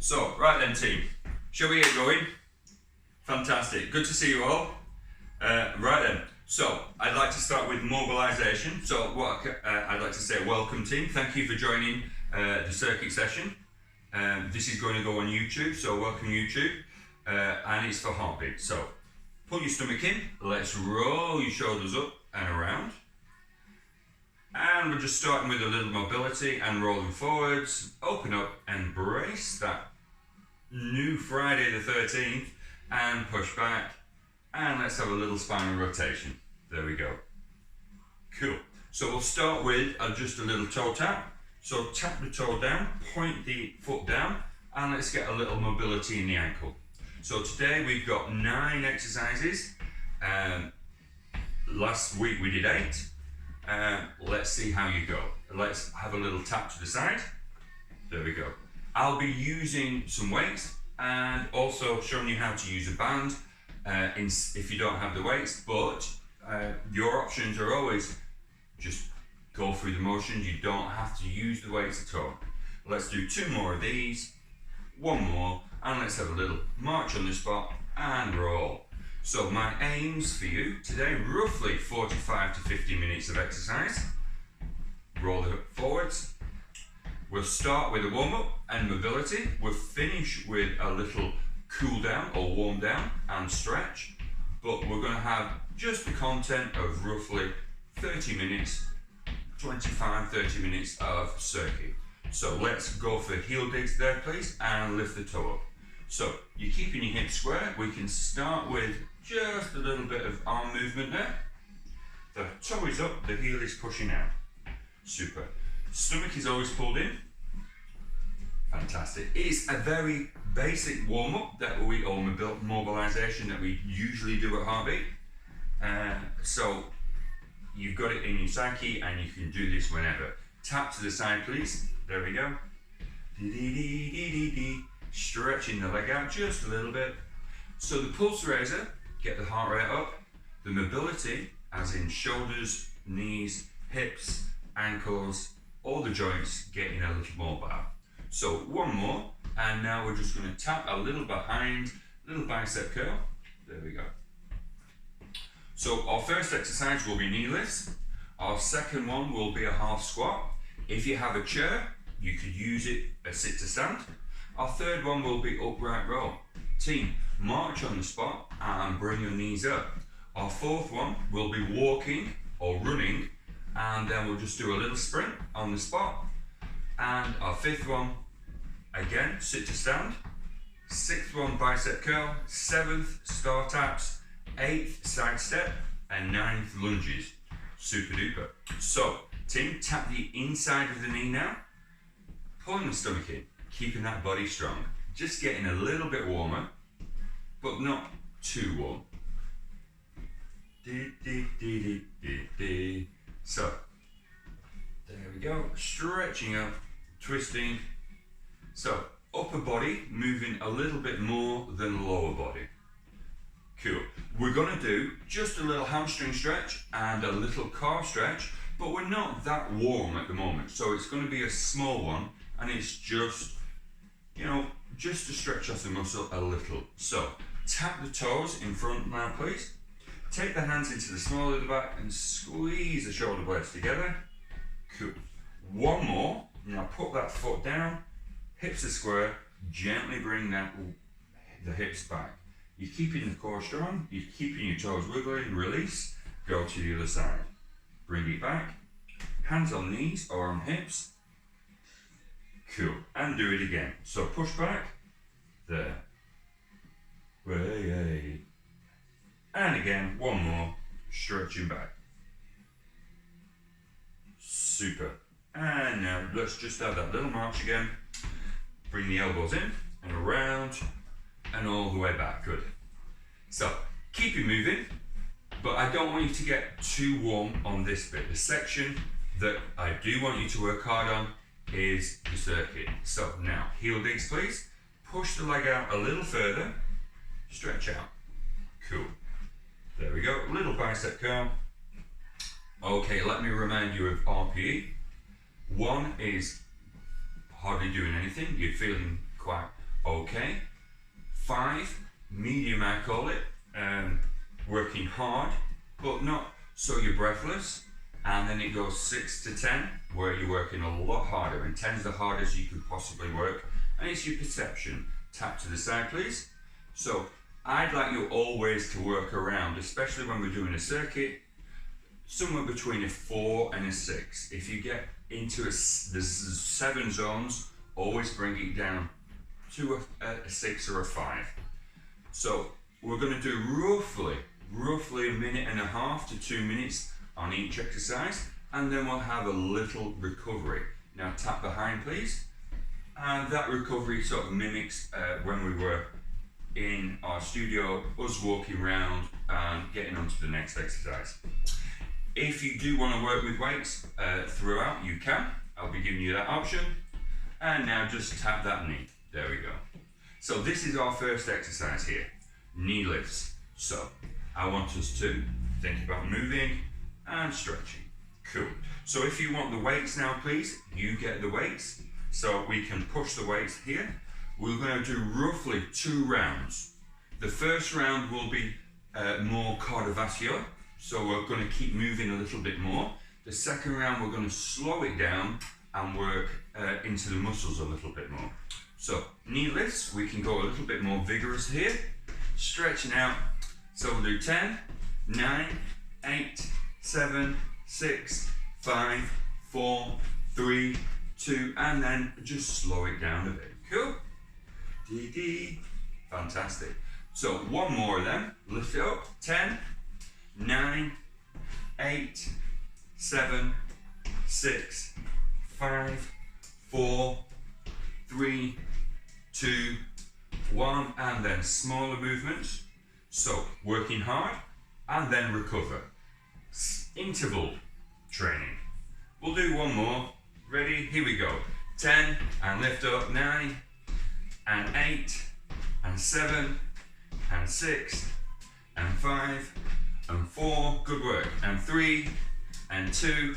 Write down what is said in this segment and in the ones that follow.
So, right then team, shall we get going? Fantastic, good to see you all. Right then, so I'd like to start with mobilization. So what I'd like to say, welcome team, thank you for joining the circuit session. This is going to go on YouTube, so welcome YouTube, and it's for heartbeat. So put your stomach in, let's roll your shoulders up and around. And we're just starting with a little mobility and rolling forwards, open up and brace that new Friday the 13th and push back. And let's have a little spinal rotation. There we go. Cool. So we'll start with just a little toe tap. So tap the toe down, point the foot down, and let's get a little mobility in the ankle. So today we've got 9 exercises. Last week we did 8. Let's see how you go. Let's have a little tap to the side. There we go. I'll be using some weights and also showing you how to use a band if you don't have the weights, but your options are always just go through the motions. You don't have to use the weights at all. Let's do 2 more of these, 1 more, and let's have a little march on the spot and roll. So my aims for you today, roughly 45 to 50 minutes of exercise. Roll the hip forwards. We'll start with a warm-up and mobility. We'll finish with a little cool down or warm down and stretch. But we're going to have just the content of roughly 30 minutes, 25-30 minutes of circuit. So let's go for heel digs there please and lift the toe up. So you're keeping your hips square. We can start with just a little bit of arm movement there. The toe is up, the heel is pushing out. Super. Stomach is always pulled in. Fantastic. It's a very basic warm-up or mobilization that we usually do at heartbeat. So you've got it in your psyche and you can do this whenever. Tap to the side please. There we go. Stretching the leg out just a little bit. So the pulse raiser, get the heart rate up. The mobility, as in shoulders, knees, hips, ankles, all the joints getting a little mobile. So 1 more, and now we're just going to tap a little behind, little bicep curl. There we go. So our first exercise will be knee lifts. Our second one will be a half squat. If you have a chair, you could use it a sit to stand. Our third one will be upright row. Team, march on the spot and bring your knees up. Our fourth one will be walking or running, and then we'll just do a little sprint on the spot. And our fifth one, again, sit to stand. 6th one, bicep curl. 7th, star taps. 8th, side step. And 9th, lunges. Super duper. So, team, tap the inside of the knee now. Pulling the stomach in, keeping that body strong. Just getting a little bit warmer, but not too warm. So, there we go. Stretching up, twisting. So, upper body moving a little bit more than lower body. Cool. We're going to do just a little hamstring stretch and a little calf stretch, but we're not that warm at the moment. So it's going to be a small one, and it's just, just to stretch off the muscle a little. So tap the toes in front now please. Take the hands into the small of the back and squeeze the shoulder blades together. Cool. 1 more. Now put that foot down, hips are square, gently bring the hips back. You're keeping the core strong, you're keeping your toes wiggling, release, go to the other side. Bring it back, hands on knees or on hips. Cool, and do it again. So push back, there. Way. And again, 1 more, stretching back. Super. And now let's just have that little march again. Bring the elbows in and around and all the way back. Good. So keep it moving, but I don't want you to get too warm on this bit. The section that I do want you to work hard on is the circuit. So now heel digs please. Push the leg out a little further. Stretch out. Cool. There we go. Little bicep curl. Okay, let me remind you of RPE. 1 is hardly doing anything. You're feeling quite Okay. 5, medium I call it, working hard, but not so you're breathless. And then it goes 6 to 10, where you're working a lot harder, and 10 is the hardest you could possibly work, and it's your perception. Tap to the side, please. So I'd like you always to work around, especially when we're doing a circuit, somewhere between a 4 and a 6. If you get into the 7 zones, always bring it down to a 6 or a 5. So we're going to do roughly a minute and a half to 2 minutes on each exercise, and then we'll have a little recovery. Now tap behind, please. And that recovery sort of mimics when we were in our studio, us walking around and getting on to the next exercise. If you do want to work with weights throughout, you can. I'll be giving you that option. And now just tap that knee. There we go. So this is our first exercise here, knee lifts. So I want us to think about moving and stretching. Cool. So if you want the weights now, please, you get the weights. So we can push the weights here. We're going to do roughly 2 rounds. The first round will be more cardiovascular, so we're going to keep moving a little bit more. The second round, we're going to slow it down and work into the muscles a little bit more. So knee lifts, we can go a little bit more vigorous here. Stretching out. So we'll do 10, 9, 8, 7, 6, 5, 4, 3, 2, and then just slow it down a bit. Cool? Fantastic. So one more of them. Lift it up. 10, 9, 8, 7, 6, 5, 4, 3, 2, 1, and then smaller movements. So working hard and then recover. Interval training. We'll do one more. Ready? Here we go. 10 and lift up. 9 and 8 and 7 and 6 and 5 and 4. Good work. And 3 and 2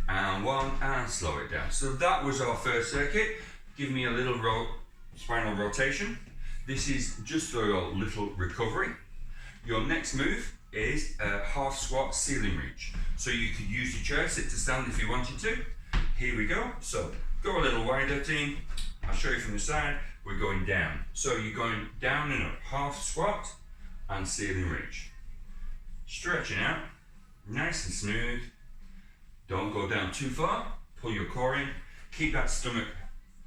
and 1 and slow it down. So that was our first circuit. Give me a little spinal rotation. This is just for a little recovery. Your next move is a half squat ceiling reach. So you could use your chair, sit to stand if you wanted to. Here we go. So go a little wider, team. I'll show you from the side. We're going down. So you're going down and up. Half squat and ceiling reach. Stretching out. Nice and smooth. Don't go down too far. Pull your core in. Keep that stomach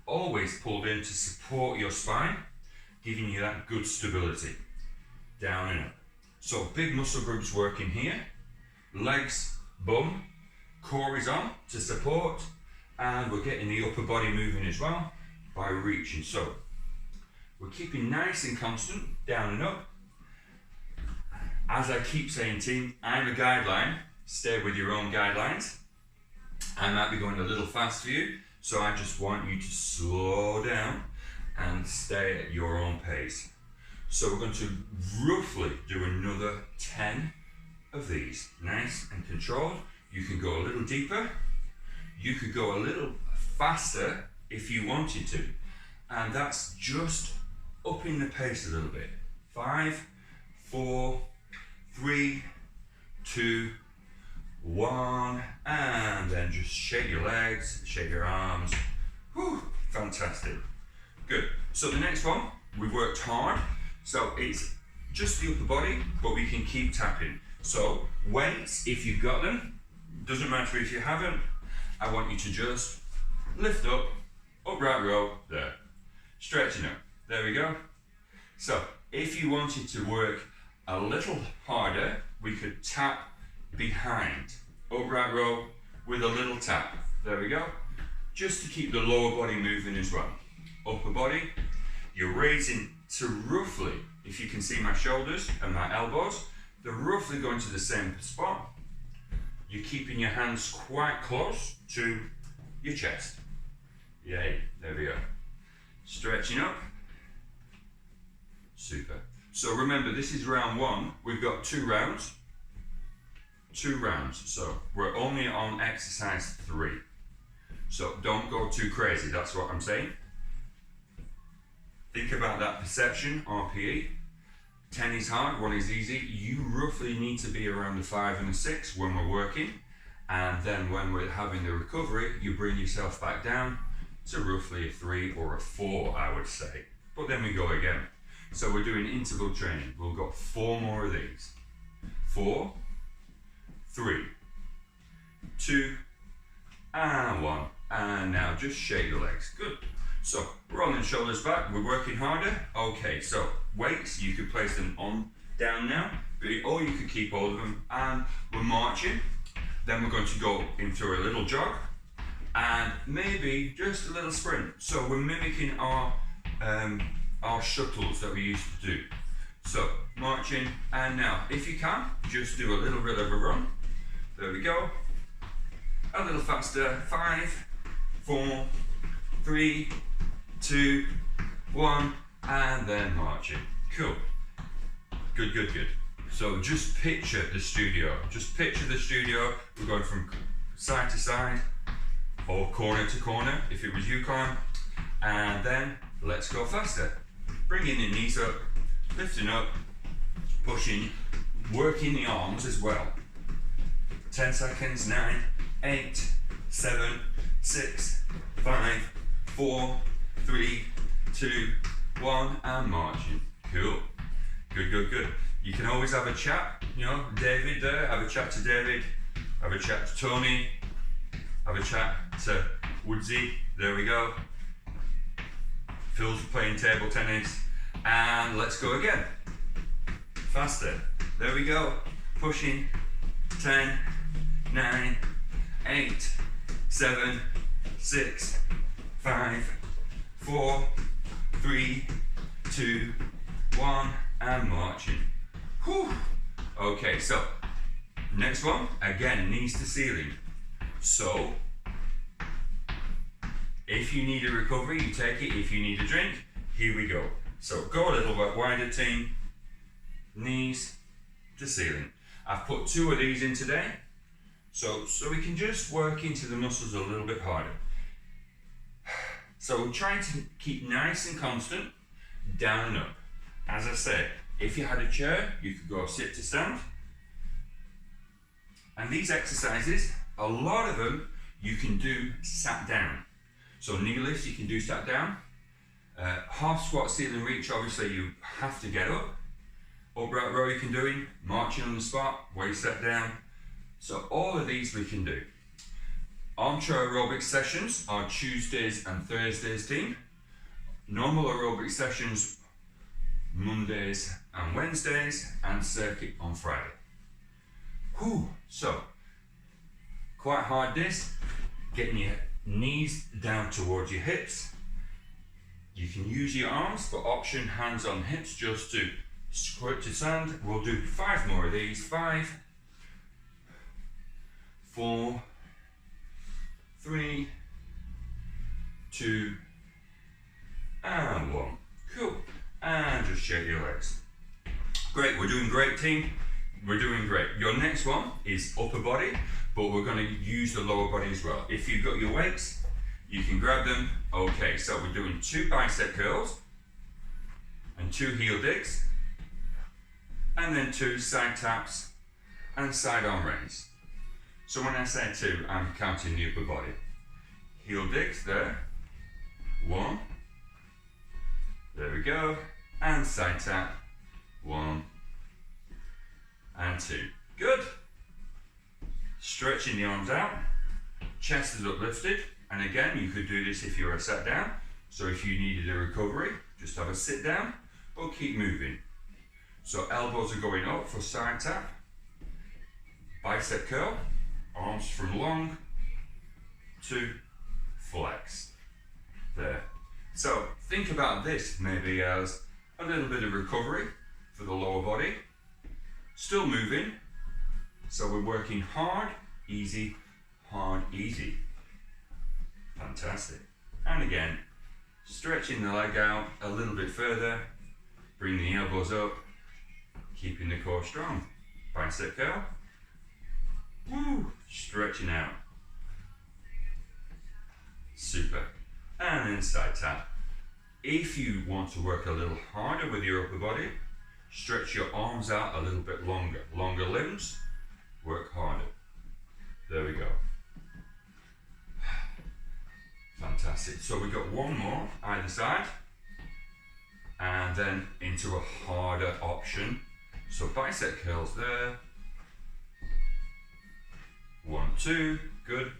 always pulled in to support your spine, giving you that good stability. Down and up. So big muscle groups working here. Legs, bum. Core is on to support. And we're getting the upper body moving as well by reaching. So we're keeping nice and constant, down and up. As I keep saying, team, I'm a guideline. Stay with your own guidelines. I might be going a little fast for you, so I just want you to slow down and stay at your own pace. So we're going to roughly do another 10 of these. Nice and controlled. You can go a little deeper. You could go a little faster if you wanted to. And that's just upping the pace a little bit. 5, 4, 3, 2, 1, and then just shake your legs, shake your arms. Whew, fantastic. Good. So the next one, we've worked hard. So it's just the upper body, but we can keep tapping. So weights, if you've got them, doesn't matter if you haven't, I want you to just lift up, upright row, there. Stretching up, there we go. So if you wanted to work a little harder, we could tap behind, upright row with a little tap, there we go. Just to keep the lower body moving as well. Upper body, you're raising to roughly, if you can see my shoulders and my elbows, they're roughly going to the same spot. You're keeping your hands quite close to your chest. Yay, there we go. Stretching up. Super. So remember, this is round 1. We've got 2 rounds. 2 rounds. So we're only on exercise 3. So don't go too crazy, that's what I'm saying. Think about that perception, RPE. 10 is hard, 1 is easy. You roughly need to be around a 5 and a 6 when we're working. And then when we're having the recovery, you bring yourself back down to roughly a 3 or a 4, I would say. But then we go again. So we're doing interval training. We've got 4 more of these. 4, 3, 2, and 1. And now just shake the legs. Good. So rolling shoulders back, we're working harder. Okay, so weights, you could place them on, down now, or you could keep all of them. And we're marching. Then we're going to go into a little jog and maybe just a little sprint. So we're mimicking our shuttles that we used to do. So marching, and now if you can, just do a little bit of a run. There we go. A little faster. 5, 4, 3, 2, 1, and then marching. Cool. Good, good, good. So just picture the studio. Just picture the studio. We're going from side to side or corner to corner if it was Yukon. And then let's go faster. Bringing the knees up, lifting up, pushing, working the arms as well. 10 seconds, 9, 8, 7, 6, 5, 4, 3, 2, 1, and marching. Cool. Good, good, good. You can always have a chat, you know, David there, have a chat to David, have a chat to Tony, have a chat to Woodsy, there we go. Phil's playing table tennis, and let's go again. Faster, there we go. Pushing, 10, 9, 8, 7, 6, 5, 4, 3, 2, 1, and marching. Whew. Okay, so next one, again, knees to ceiling. So if you need a recovery, you take it. If you need a drink, here we go. So go a little bit wider, team. Knees to ceiling. I've put 2 of these in today, so we can just work into the muscles a little bit harder. So we're trying to keep nice and constant, down and up. As I said, if you had a chair, you could go sit to stand. And these exercises, a lot of them, you can do sat down. So knee lifts, you can do sat down. Half squat, ceiling reach, obviously you have to get up. Upright row you can do in, marching on the spot, waist set down. So all of these we can do. Armchair aerobic sessions are Tuesdays and Thursdays, team. Normal aerobic sessions Mondays and Wednesdays, and circuit on Friday. Whew. So quite hard this, getting your knees down towards your hips. You can use your arms, but option hands on hips just to squirt to sand. We'll do 5 more of these. 5, 4, 3, 2, and 1. Cool. And just shake your legs. Great, we're doing great, team. We're doing great. Your next one is upper body, but we're going to use the lower body as well. If you've got your weights, you can grab them. Okay, so we're doing 2 bicep curls and 2 heel digs, and then 2 side taps and side arm raise. So when I say 2, I'm counting the upper body. Heel digs there. 1. There we go. And side tap. 1 and 2. Good. Stretching the arms out. Chest is uplifted. And again, you could do this if you were sat down. So if you needed a recovery, just have a sit down or keep moving. So elbows are going up for side tap. Bicep curl. Arms from long to flex. There. So think about this maybe as a little bit of recovery for the lower body. Still moving. So we're working hard, easy, hard, easy. Fantastic. And again, stretching the leg out a little bit further. Bring the elbows up, keeping the core strong. Bicep curl. Woo! Stretching out. Super. And then side tap. If you want to work a little harder with your upper body, stretch your arms out a little bit longer. Longer limbs, work harder. There we go. Fantastic. So we got one more either side, and then into a harder option. So bicep curls there. 1, 2, good.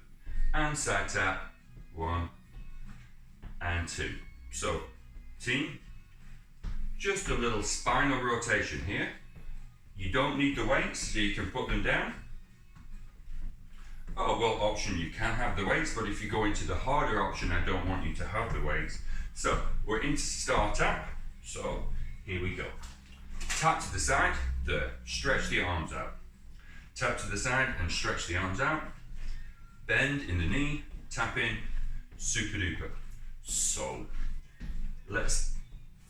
And side tap, 1 and 2. So team, just a little spinal rotation here. You don't need the weights, so you can put them down. Oh, well, option, you can have the weights, but if you go into the harder option, I don't want you to have the weights. So we're into star tap. So here we go. Tap to the side, there, stretch the arms out. Tap to the side and stretch the arms out. Bend in the knee, tap in, super duper. So let's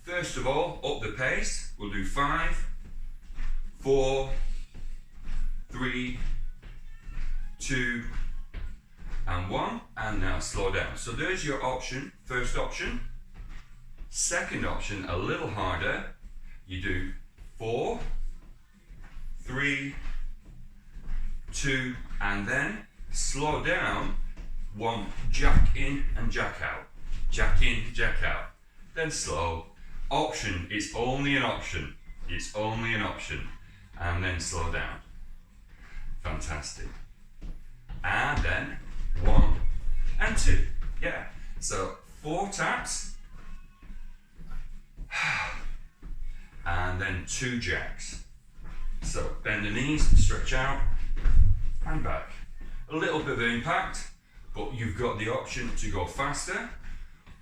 first of all up the pace. We'll do 5, 4, 3, 2, and 1, and now slow down. So there's your option, first option. Second option, a little harder. You do 4, 3, 2, and then slow down. 1, jack in and jack out. Jack in, jack out. Then slow. Option is only an option. It's only an option. And then slow down. Fantastic. And then 1 and 2. Yeah. So 4 taps. And then 2 jacks. So bend the knees, stretch out, and back. A little bit of impact, but you've got the option to go faster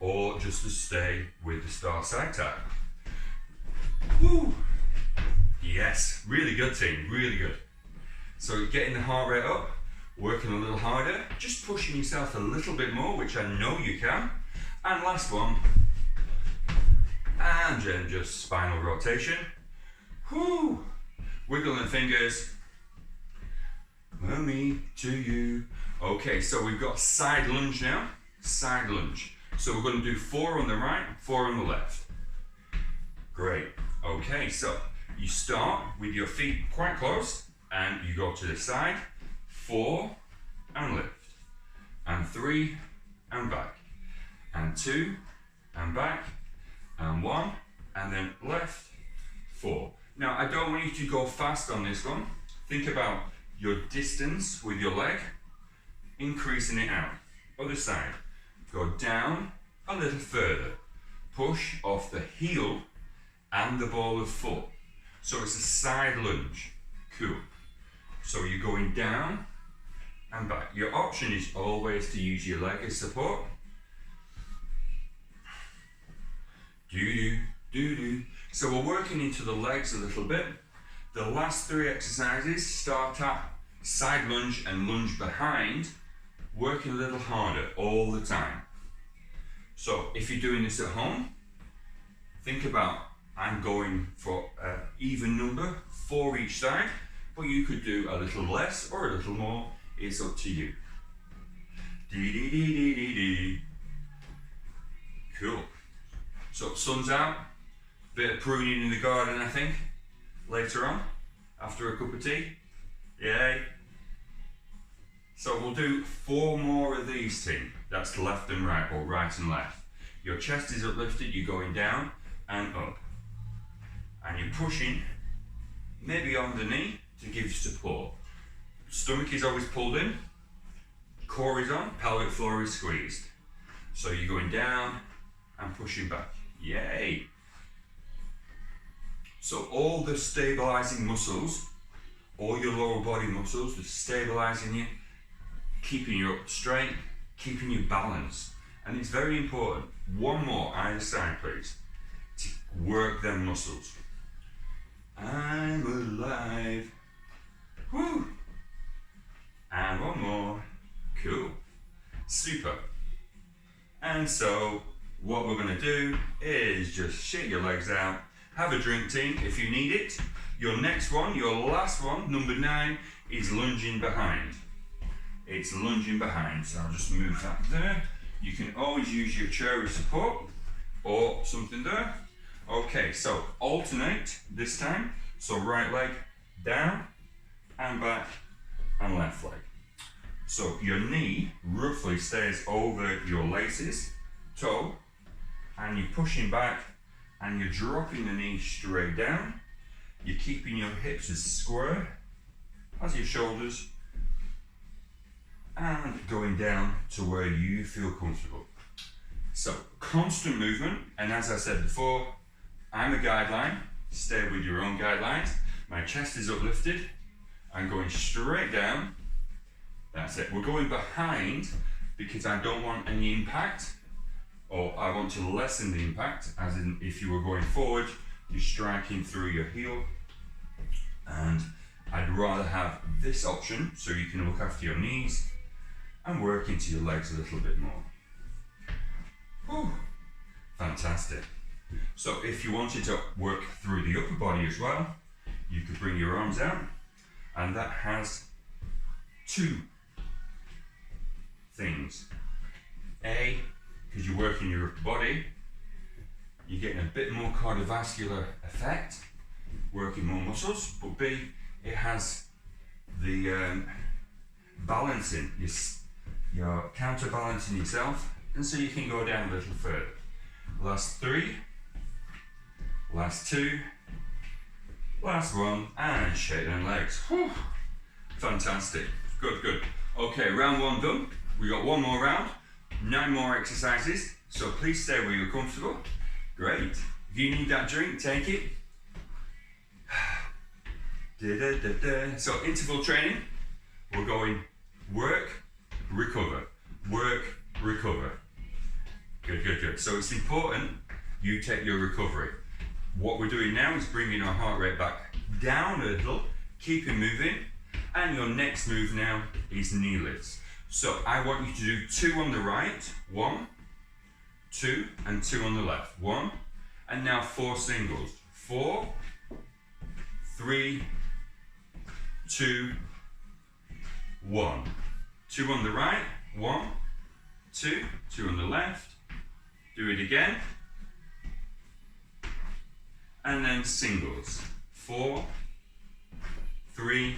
or just to stay with the star side tap. Woo! Yes, really good team, really good. So getting the heart rate up, working a little harder, just pushing yourself a little bit more, which I know you can. And last one, and then just spinal rotation. Whoo! Wiggle the fingers. Me to you. Okay, so we've got side lunge now. Side lunge. So we're going to do 4 on the right, 4 on the left. Great. Okay, so you start with your feet quite close and you go to the side. 4 and lift. And 3 and back. And 2 and back. And 1 and then left. 4. Now I don't want you to go fast on this one. Think about your distance with your leg, increasing it out. Other side. Go down a little further. Push off the heel and the ball of foot. So it's a side lunge. Cool. So you're going down and back. Your option is always to use your leg as support. Do-do, do-do. So we're working into the legs a little bit. The last 3 exercises, star tap, side lunge and lunge behind, working a little harder all the time. So if you're doing this at home, think about, I'm going for an even number, 4 each side, but you could do a little less or a little more, it's up to you. Dee-dee-dee-dee-dee-dee. Cool. So sun's out, bit of pruning in the garden I think, later on, after a cup of tea. Yay. So we'll do 4 more of these, team. That's left and right, or right and left. Your chest is uplifted, you're going down and up. And you're pushing, maybe on the knee to give support. Stomach is always pulled in, core is on, pelvic floor is squeezed. So you're going down and pushing back. Yay! So all the stabilizing muscles, all your lower body muscles, they're stabilizing you, keeping you up straight, keeping you balanced. And it's very important, 1 more either side please, to work them muscles. I'm alive. Woo! And 1 more. Cool. Super. And so what we're going to do is just shake your legs out. Have a drink, team, if you need it. Your next one, your last one, number 9, is lunging behind. It's lunging behind. So I'll just move that there. You can always use your chair as support. or something there. Okay, so alternate this time. So right leg down and back and left leg. So your knee roughly stays over your laces, toe, and you're pushing back and you're dropping the knee straight down. You're keeping your hips as square as your shoulders and going down to where you feel comfortable. So constant movement, and as I said before, I'm a guideline, stay with your own guidelines. My chest is uplifted, I'm going straight down, that's it. We're going behind because I don't want any impact, or I want to lessen the impact, as in if you were going forward, you're striking through your heel, and I'd rather have this option so you can look after your knees and work into your legs a little bit more. Whew. Fantastic. So if you wanted to work through the upper body as well, you could bring your arms out, and that has two things. A, because you're working your upper body, you're getting a bit more cardiovascular effect, working more muscles, but B, it has the balancing, you're counterbalancing yourself, and so you can go down a little further. Last 3, last 2, last 1, and shake them legs. Whew. Fantastic, good, good. Okay, round 1 done. We got 1 more round, 9 more exercises, so please stay where you're comfortable. Great. If you need that drink, take it. So interval training, we're going work, recover, work, recover. Good, good, good. So it's important you take your recovery. What we're doing now is bringing our heart rate back down a little, keeping moving, and your next move now is knee lifts. So I want you to do 2 on the right, 1, 2, and 2 on the left. 1, and now 4 singles. 4, 3, 2, 1. 2 on the right, 1, 2, 2 on the left. Do it again. And then singles. 4, 3,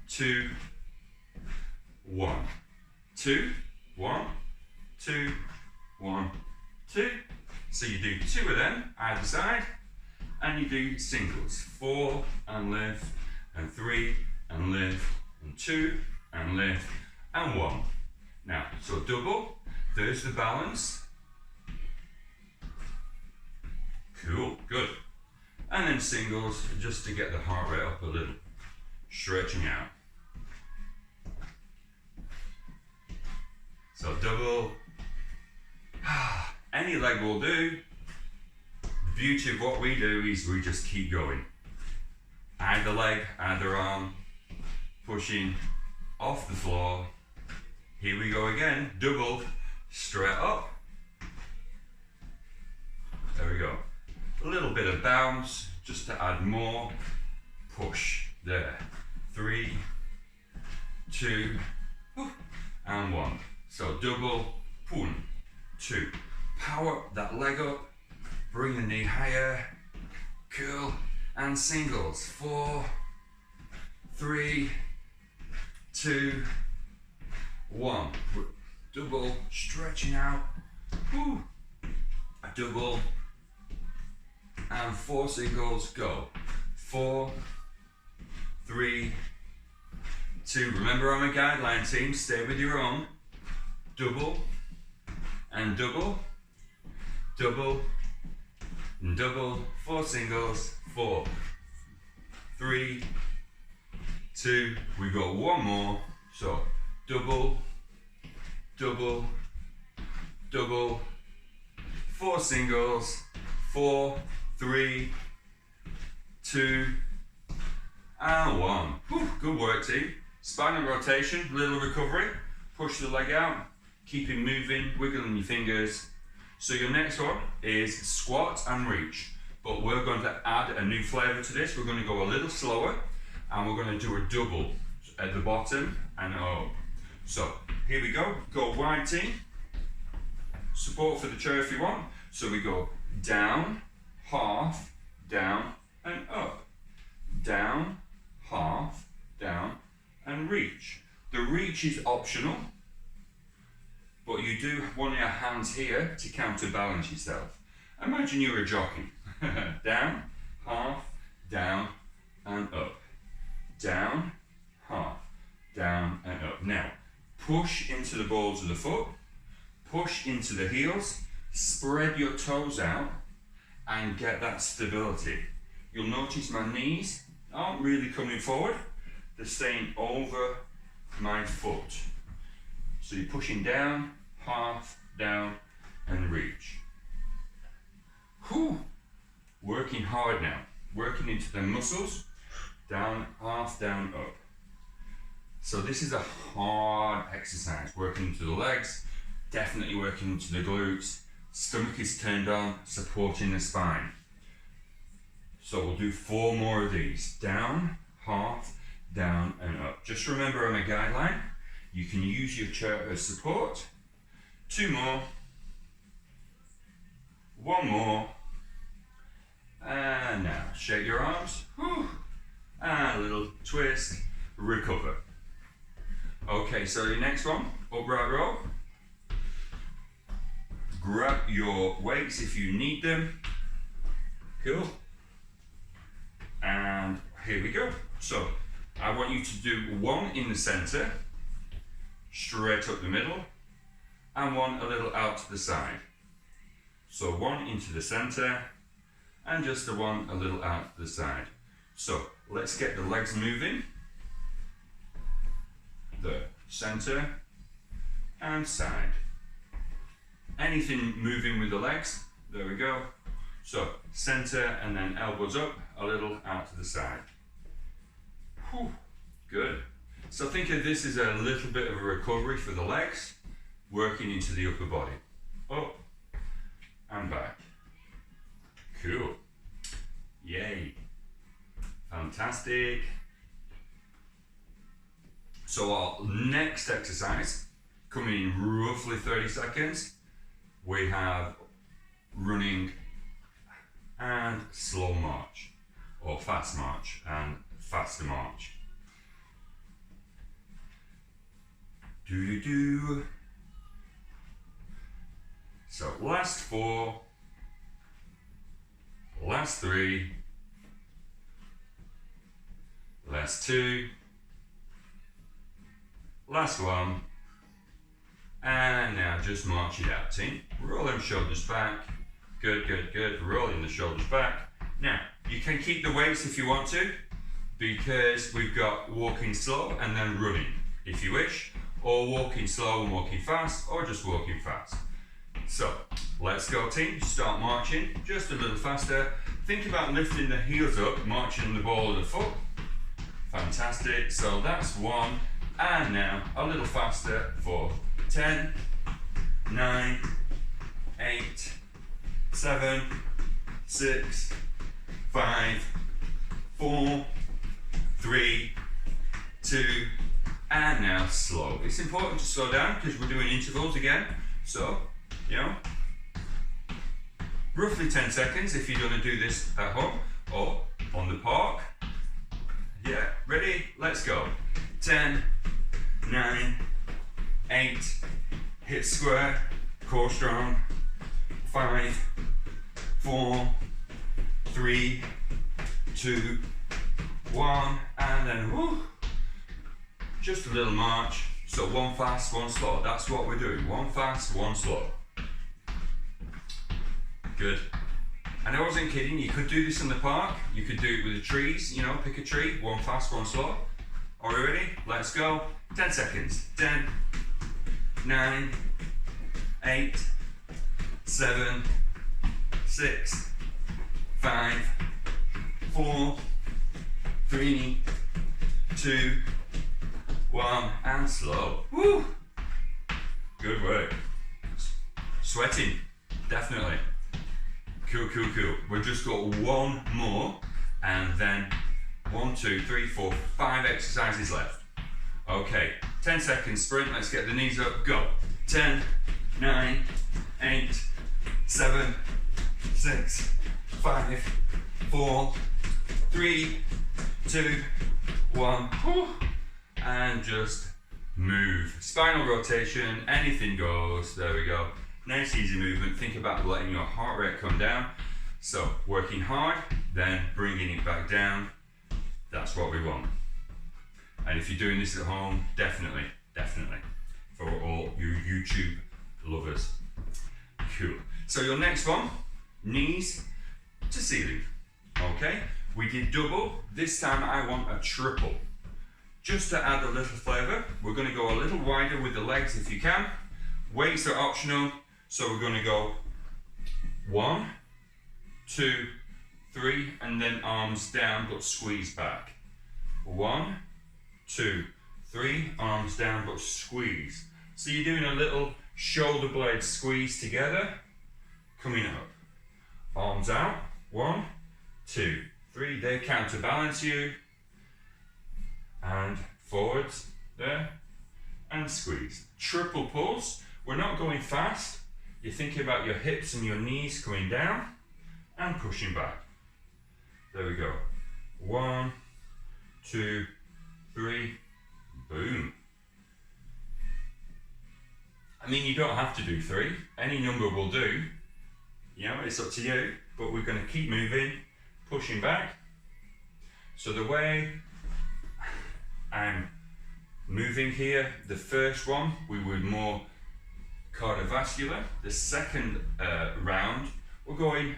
2, 1. 2, 1, 2, 1, 2. So you do 2 of them either side, and you do singles. 4 and lift, and 3 and lift, and 2 and lift, and 1. Now, so double, there's the balance. Cool, good. And then singles, just to get the heart rate up a little. Stretching out. So double. Any leg will do. The beauty of what we do is we just keep going. Either leg, either arm, pushing off the floor. Here we go again, double, straight up. There we go. A little bit of bounce, just to add more push. There. 3, 2, and 1. So double, 1, 2. Power that leg up, bring the knee higher, curl, and singles. 4, 3, 2, 1. Double, stretching out. Woo. A double, and 4 singles, go. 4, 3, 2. Remember, I'm a guideline team, stay with your own. Double, and double, double, and double. 4 singles, 4, 3, 2. We got 1 more. So double, double, double, 4 singles, 4, 3, 2, and 1. Whew, good work, team. Spinal rotation, little recovery. Push the leg out, keep it moving, wiggling your fingers. So your next one is squat and reach. But we're going to add a new flavour to this. We're going to go a little slower, and we're going to do a double at the bottom and up. So here we go. Go wide, team. Support for the chair if you want. So we go down, half, down, and up. Down, half, down, and reach. The reach is optional, but you do want your hands here to counterbalance yourself. Imagine you're a jockey. Down, half, down, and up. Down, half, down, and up. Now, push into the balls of the foot, push into the heels, spread your toes out, and get that stability. You'll notice my knees aren't really coming forward, they're staying over my foot. So you're pushing down, half, down, and reach. Whew. Working hard now, working into the muscles, down, half, down, up. So this is a hard exercise, working into the legs, definitely working into the glutes, stomach is turned on, supporting the spine. So we'll do 4 more of these, down, half, down, and up. Just remember on a guideline, you can use your chair as support. 2 more, 1 more, and now shake your arms, whew, and a little twist, recover. Okay, so your next one, upright row. Grab your weights if you need them. Cool. And here we go. So I want you to do 1 in the center, straight up the middle, and 1 a little out to the side. So 1 into the center, and just the 1 a little out to the side. So let's get the legs moving. The center and side. Anything moving with the legs, there we go. So center and then elbows up, a little out to the side. Whew, good. So think of this as a little bit of a recovery for the legs, working into the upper body. Up and back. Cool. Yay. Fantastic. So our next exercise, coming in roughly 30 seconds, we have running and slow march, or fast march and faster march. Do. So last 4, last 3, last 2, last 1, and now just march it out, team. Roll them shoulders back. Good, good, good. Rolling the shoulders back. Now, you can keep the weights if you want to, because we've got walking slow and then running, if you wish, or walking slow and walking fast, or just walking fast. So, let's go, team. Start marching, just a little faster. Think about lifting the heels up, marching the ball of the foot. Fantastic. So that's 1, and now a little faster for 10, 9, 8, 7, 6, 5, 4, 3, 2, and now slow. It's important to slow down because we're doing intervals again. So, roughly 10 seconds if you're going to do this at home or on the park. Yeah, ready? Let's go. 10, 9, 8, hip square, core strong, 5, 4, 3, 2, 1, and then whoo, just a little march. So 1 fast, 1 slow. That's what we're doing. 1 fast, 1 slow. Good. And I wasn't kidding. You could do this in the park. You could do it with the trees. Pick a tree. 1 fast, 1 slow. Are we ready? Let's go. 10 seconds. 10, 9, 8, 7, 6, 5, 4, 3, 2, 1, and slow. Woo! Good work. Sweating, definitely. Cool, cool, cool. We've just got 1 more, and then 1, 2, 3, 4, 5 exercises left. Okay, 10 seconds sprint. Let's get the knees up. Go. 10, 9, 8, 7, 6, 5, 4, 3, 2, 1. And just move. Spinal rotation, anything goes. There we go. Nice easy movement. Think about letting your heart rate come down. So working hard, then bringing it back down. That's what we want. And if you're doing this at home, definitely, for all you YouTube lovers. Cool. So your next one, knees to ceiling. Okay, we did double. This time I want a triple. Just to add a little flavor, we're going to go a little wider with the legs if you can. Weights are optional, so we're going to go 1, 2, 3, and then arms down but squeeze back. 1, 2, 3, arms down but squeeze. So you're doing a little shoulder blade squeeze together, coming up. Arms out, 1, 2, 3, they counterbalance you. And forwards, there, and squeeze. Triple pulse, we're not going fast. You're thinking about your hips and your knees coming down and pushing back. There we go. 1, 2, 3, boom. I mean, you don't have to do 3. Any number will do. You know, it's up to you. But we're going to keep moving, pushing back. So the way I'm moving here, the first one, we were more cardiovascular. The second round, we're going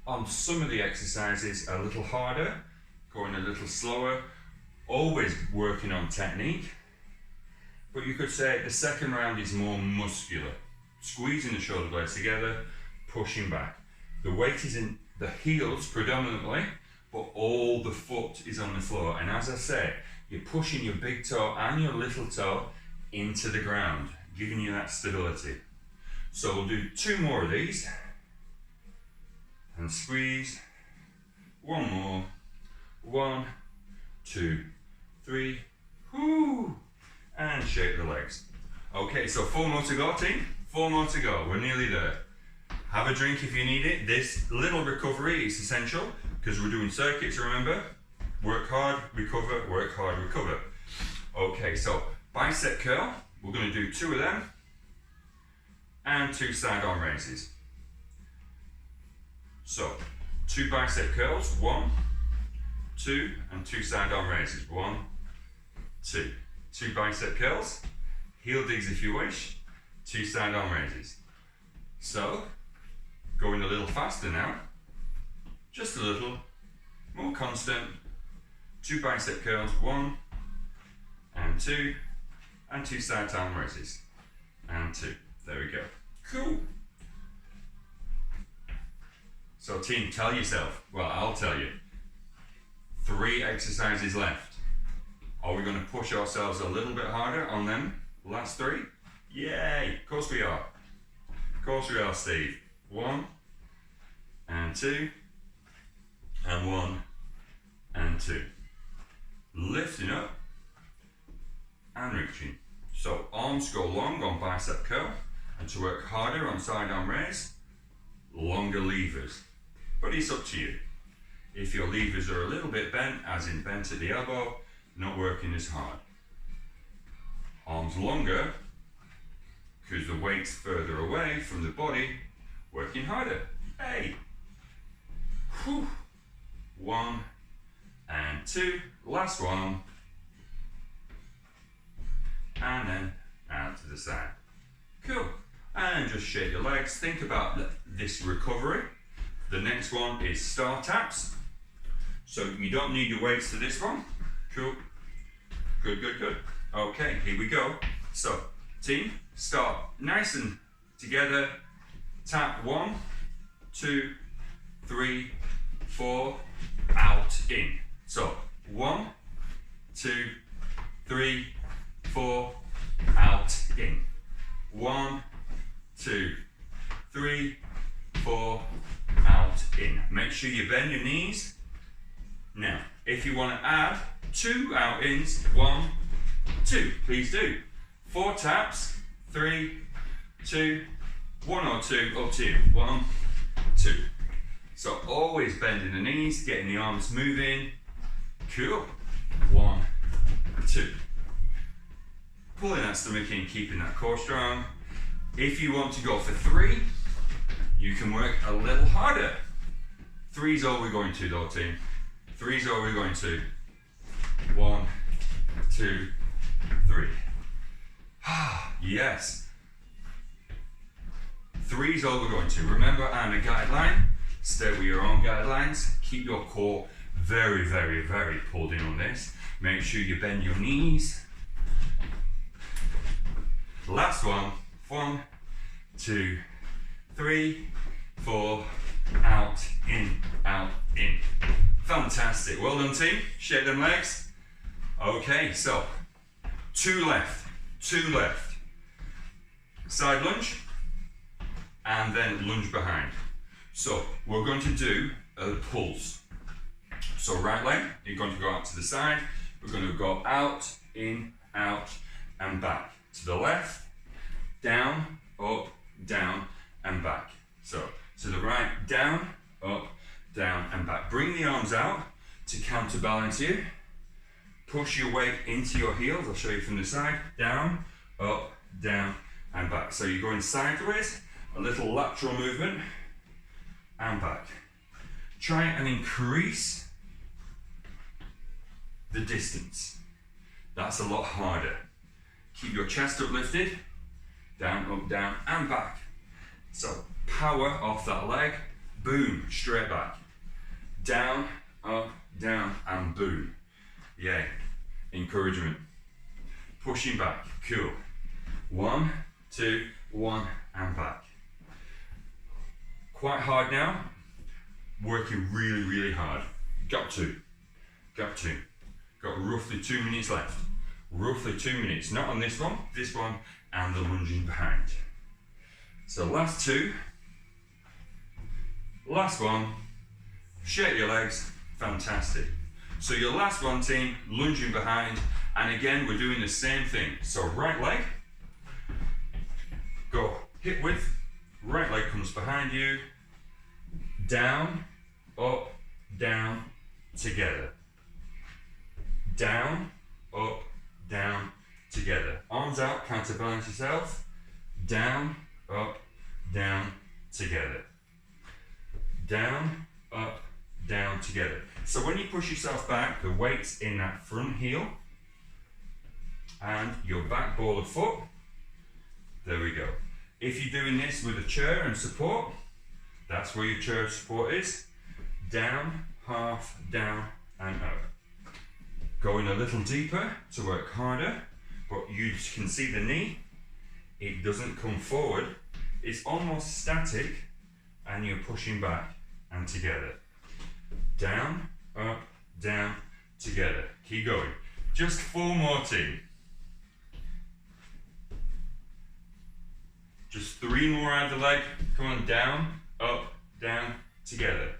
on some of the exercises a little harder, going a little slower, always working on technique. But you could say the second round is more muscular, squeezing the shoulder blades together, pushing back. The weight is in the heels predominantly, but all the foot is on the floor. And as I say, you're pushing your big toe and your little toe into the ground, giving you that stability. So we'll do 2 more of these. And squeeze. 1 more. 1, 2, 3. Whoo! And shake the legs. Okay, so 4 more to go, team. 4 more to go. We're nearly there. Have a drink if you need it. This little recovery is essential because we're doing circuits, remember? Work hard, recover, work hard, recover. Okay, so bicep curl. We're going to do 2 of them. And 2 side arm raises. So, 2 bicep curls. 1, 2, and 2 side arm raises. 1, 2. 2 bicep curls. Heel digs if you wish. 2 side arm raises. So, going a little faster now. Just a little. More constant. 2 bicep curls. 1, and 2, and 2 side arm raises. And 2. There we go. Cool. So team, tell yourself, well, I'll tell you, 3 exercises left. Are we going to push ourselves a little bit harder on them last 3? Yay, of course we are. Of course we are, Steve. 1, and 2, and 1, and 2. Lifting up and reaching. So arms go long on bicep curl, and to work harder on side arm raise, longer levers. But it's up to you. If your levers are a little bit bent, as in bent at the elbow, not working as hard. Arms longer, because the weight's further away from the body, working harder. Hey! Whew. 1, and 2. Last one. And then out to the side. Cool. And just shake your legs. Think about this recovery. The next one is star taps. So you don't need your weights for this one. Cool. Good, good, good. Okay, here we go. So, team, start nice and together. Tap 1, 2, 3, 4, out, in. So, 1, 2, 3, 4, out, in. 1, 2, 3, 4, out, in. Make sure you bend your knees. Now, if you want to add 2 out-ins, 1, 2, please do. 4 taps, 3, 2, 1 or 2, up to you. 1, 2. So always bending the knees, getting the arms moving. Cool. 1, 2. Pulling that stomach in, keeping that core strong. If you want to go for 3, you can work a little harder. 3's all we're going to though, team. 3's all we're going to. 1, 2, 3. Yes. 3's all we're going to. Remember, I'm a guideline. Stay with your own guidelines. Keep your core very, very, very pulled in on this. Make sure you bend your knees. Last one. 1, 2, 3, 4. Out, in, out, in. Fantastic. Well done, team. Shake them legs. Okay, so 2 left. 2 left. Side lunge. And then lunge behind. So we're going to do a pulse. So right leg, you're going to go out to the side. We're going to go out, in, out, and back. To the left, down, up, down, and back. So to the right, down, up, down, and back. Bring the arms out to counterbalance you. Push your weight into your heels. I'll show you from the side. Down, up, down, and back. So you're going sideways, a little lateral movement, and back. Try and increase the distance. That's a lot harder. Keep your chest uplifted, down, up, down, and back. So power off that leg, boom, straight back. Down, up, down, and boom. Yay. Encouragement. Pushing back, cool. 1, 2, 1, and back. Quite hard now. Working really, really hard. Got 2. Got roughly 2 minutes left. Roughly 2 minutes. Not on this one, and the lunging behind. So last 2. Last one. Shake your legs. Fantastic. So your last one, team, lunging behind, and again we're doing the same thing. So right leg, go hip width, right leg comes behind you, down, up, down, together. Down, up, down, together. Arms out, counterbalance yourself. Down, up, down, together. Down, up, down, together. So when you push yourself back, the weight's in that front heel and your back ball of foot. There we go. If you're doing this with a chair and support, that's where your chair support is. Down, half, down, and up. Going a little deeper to work harder, but you can see the knee. It doesn't come forward. It's almost static, and you're pushing back and together. Down, up, down, together. Keep going. Just 4 more, team. Just 3 more out of the leg. Come on, down, up, down, together.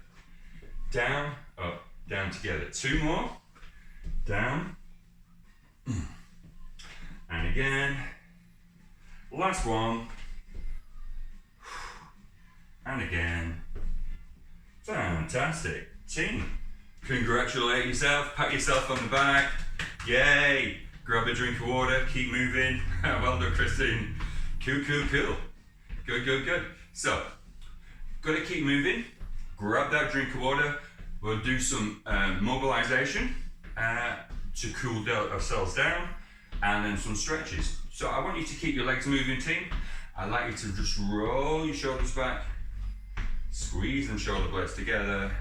Down, up, down, together. 2 more. Down. And again. Last one. And again. Fantastic. Team, congratulate yourself, pat yourself on the back. Yay. Grab a drink of water, keep moving. Well done, Christine. Cool. Good. So, got to keep moving. Grab that drink of water. We'll do some mobilization to cool ourselves down, and then some stretches. So I want you to keep your legs moving, team. I'd like you to just roll your shoulders back, squeeze them shoulder blades together,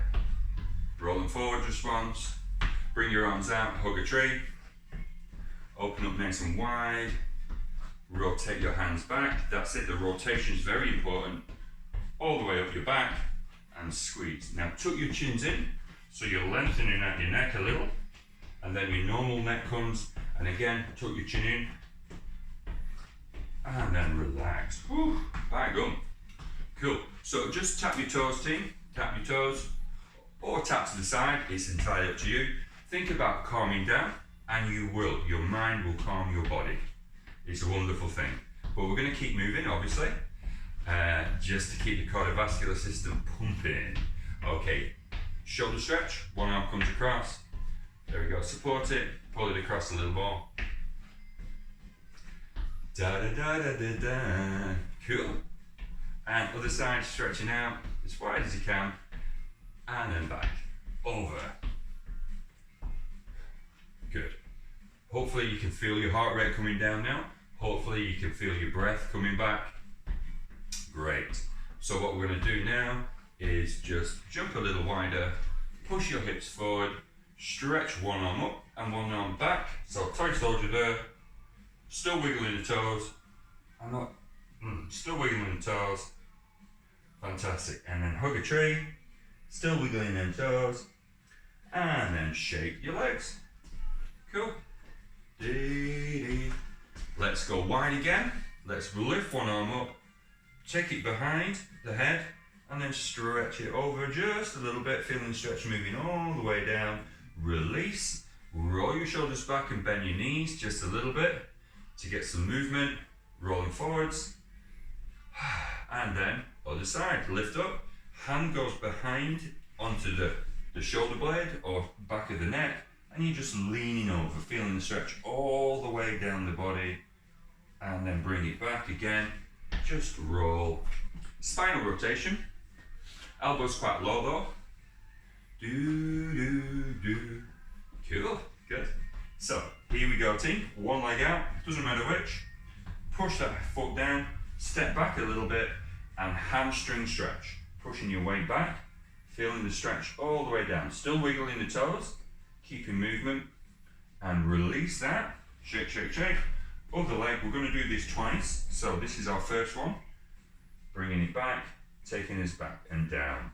roll them forward just once, bring your arms out, hug a tree, open up nice and wide, rotate your hands back. That's it, the rotation is very important. All the way up your back and squeeze. Now tuck your chins in, so you're lengthening out your neck a little, and then your normal neck comes, and again, tuck your chin in, and then relax. Whew, bang on. Cool. So just tap your toes, team. Tap your toes, or tap to the side. It's entirely up to you. Think about calming down, and you will. Your mind will calm your body. It's a wonderful thing. But we're going to keep moving, obviously. just to keep the cardiovascular system pumping. Okay, shoulder stretch, one arm comes across. There we go, support it, pull it across a little more. Da da da da da da. Cool. And other side, stretching out as wide as you can. And then back, over. Good. Hopefully you can feel your heart rate coming down now. Hopefully you can feel your breath coming back. Great. So what we're going to do now is just jump a little wider, push your hips forward, stretch one arm up and one arm back. So toy soldier there, still wiggling the toes. Still wiggling the toes. Fantastic. And then hug a tree, still wiggling them toes. And then shake your legs. Cool. Dee-dee. Let's go wide again. Let's lift one arm up, take it behind the head, and then stretch it over just a little bit, feeling the stretch moving all the way down. Release, roll your shoulders back and bend your knees just a little bit to get some movement, rolling forwards. And then other side, lift up, hand goes behind onto the shoulder blade or back of the neck, and you're just leaning over, feeling the stretch all the way down the body, and then bring it back again, just roll. Spinal rotation, elbows quite low though. Do, do, do. Cool, good. So, here we go team, one leg out, doesn't matter which. Push that foot down, step back a little bit, and hamstring stretch. Pushing your weight back, feeling the stretch all the way down. Still wiggling the toes, keeping movement, and release that. Shake, shake, shake. Other leg, we're going to do this twice. So this is our first one. Bringing it back, taking us back and down.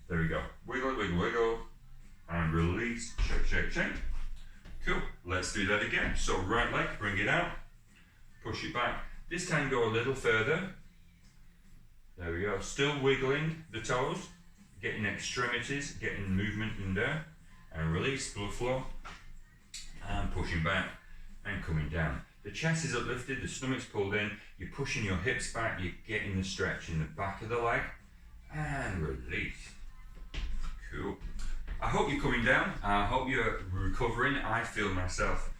There we go. Wiggle, wiggle, wiggle, and release. Shake, shake, shake. Cool. Let's do that again. So right leg, bring it out, push it back. This time go a little further. There we go. Still wiggling the toes, getting extremities, getting movement in there, and release, blood flow, and pushing back and coming down. The chest is uplifted, the stomach's pulled in, you're pushing your hips back, you're getting the stretch in the back of the leg, and release. Cool. I hope you're coming down, I hope you're recovering. I feel myself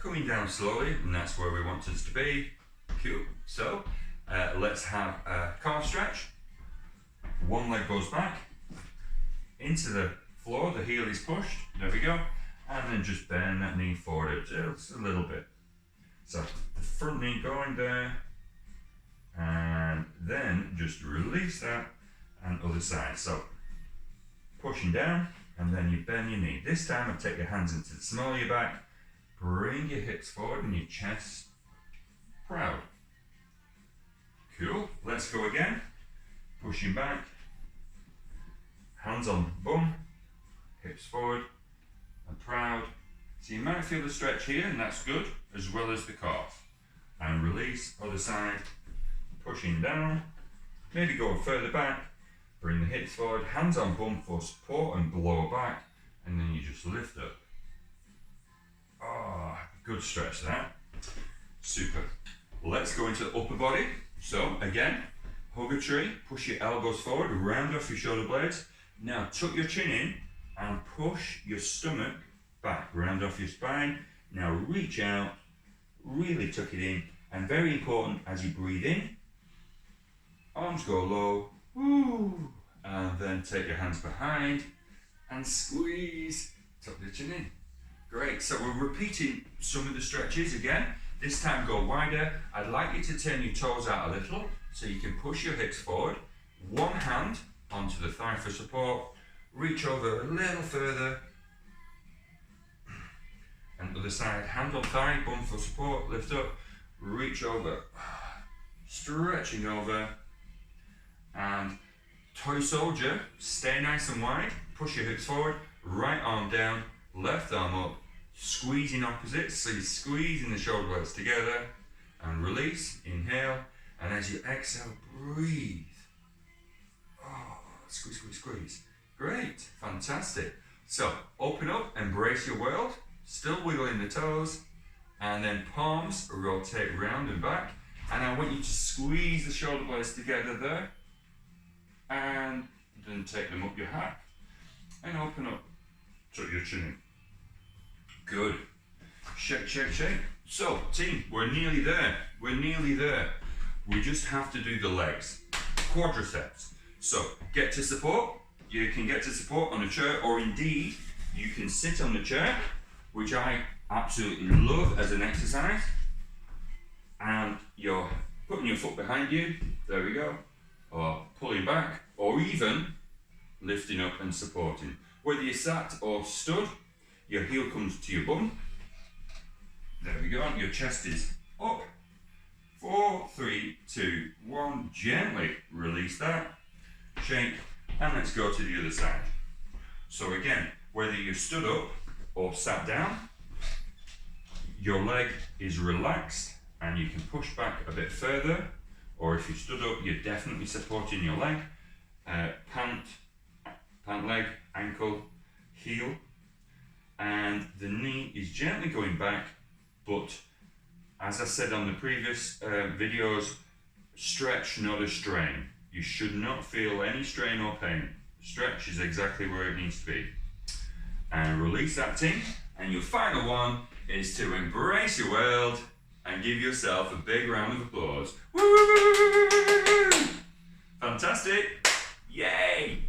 coming down slowly, and that's where we want us to be. Cool. So, let's have a calf stretch. One leg goes back into the floor, the heel is pushed, there we go, and then just bend that knee forward just a little bit. So the front knee going there, and then just release that, and other side. So pushing down, and then you bend your knee. This time I take your hands into the small of your back, bring your hips forward and your chest proud. Cool, let's go again. Pushing back, hands on bum, hips forward and proud. So you might feel the stretch here, and that's good, as well as the calf. And release, other side, pushing down, maybe going further back, bring the hips forward, hands on bum for support and blow back, and then you just lift up. Oh, good stretch that. Super. Let's go into the upper body. So again, hug a tree, push your elbows forward, round off your shoulder blades. Now tuck your chin in and push your stomach back, round off your spine. Now reach out, really tuck it in, and very important, as you breathe in, arms go low, woo, and then take your hands behind and squeeze, tuck the chin in. Great, so we're repeating some of the stretches again. This time go wider. I'd like you to turn your toes out a little so you can push your hips forward. One hand onto the thigh for support. Reach over a little further. And other side, hand on thigh, bum for support, lift up, reach over, stretching over, and toy soldier, stay nice and wide, push your hips forward, right arm down, left arm up, squeezing opposites, so you're squeezing the shoulder blades together, and release, inhale, and as you exhale, breathe. Oh, squeeze, squeeze, squeeze. Great, fantastic. So, open up, embrace your world, still wiggling the toes, and then palms rotate round and back. And I Now I want you to squeeze the shoulder blades together there, and then take them up your hack, and open up, tuck your chin in. Good. Shake, shake, shake. So, team, we're nearly there. We're nearly there. We just have to do the legs. Quadriceps. So, get to support. You can get to support on a chair, or indeed, you can sit on the chair, which I absolutely love as an exercise. And you're putting your foot behind you. There we go. Or pulling back, or even lifting up and supporting. Whether you're sat or stood, your heel comes to your bum. There we go. Your chest is up. 4, 3, 2, 1. Gently release that. Shake. And let's go to the other side. So again, whether you're stood up or sat down, your leg is relaxed and you can push back a bit further. Or if you stood up, you're definitely supporting your leg. Pant leg, ankle, heel. And the knee is gently going back, but as I said on the previous videos, stretch, not a strain. You should not feel any strain or pain. Stretch is exactly where it needs to be. And release that thing. And your final one is to embrace your world and give yourself a big round of applause. Woo! Fantastic! Yay!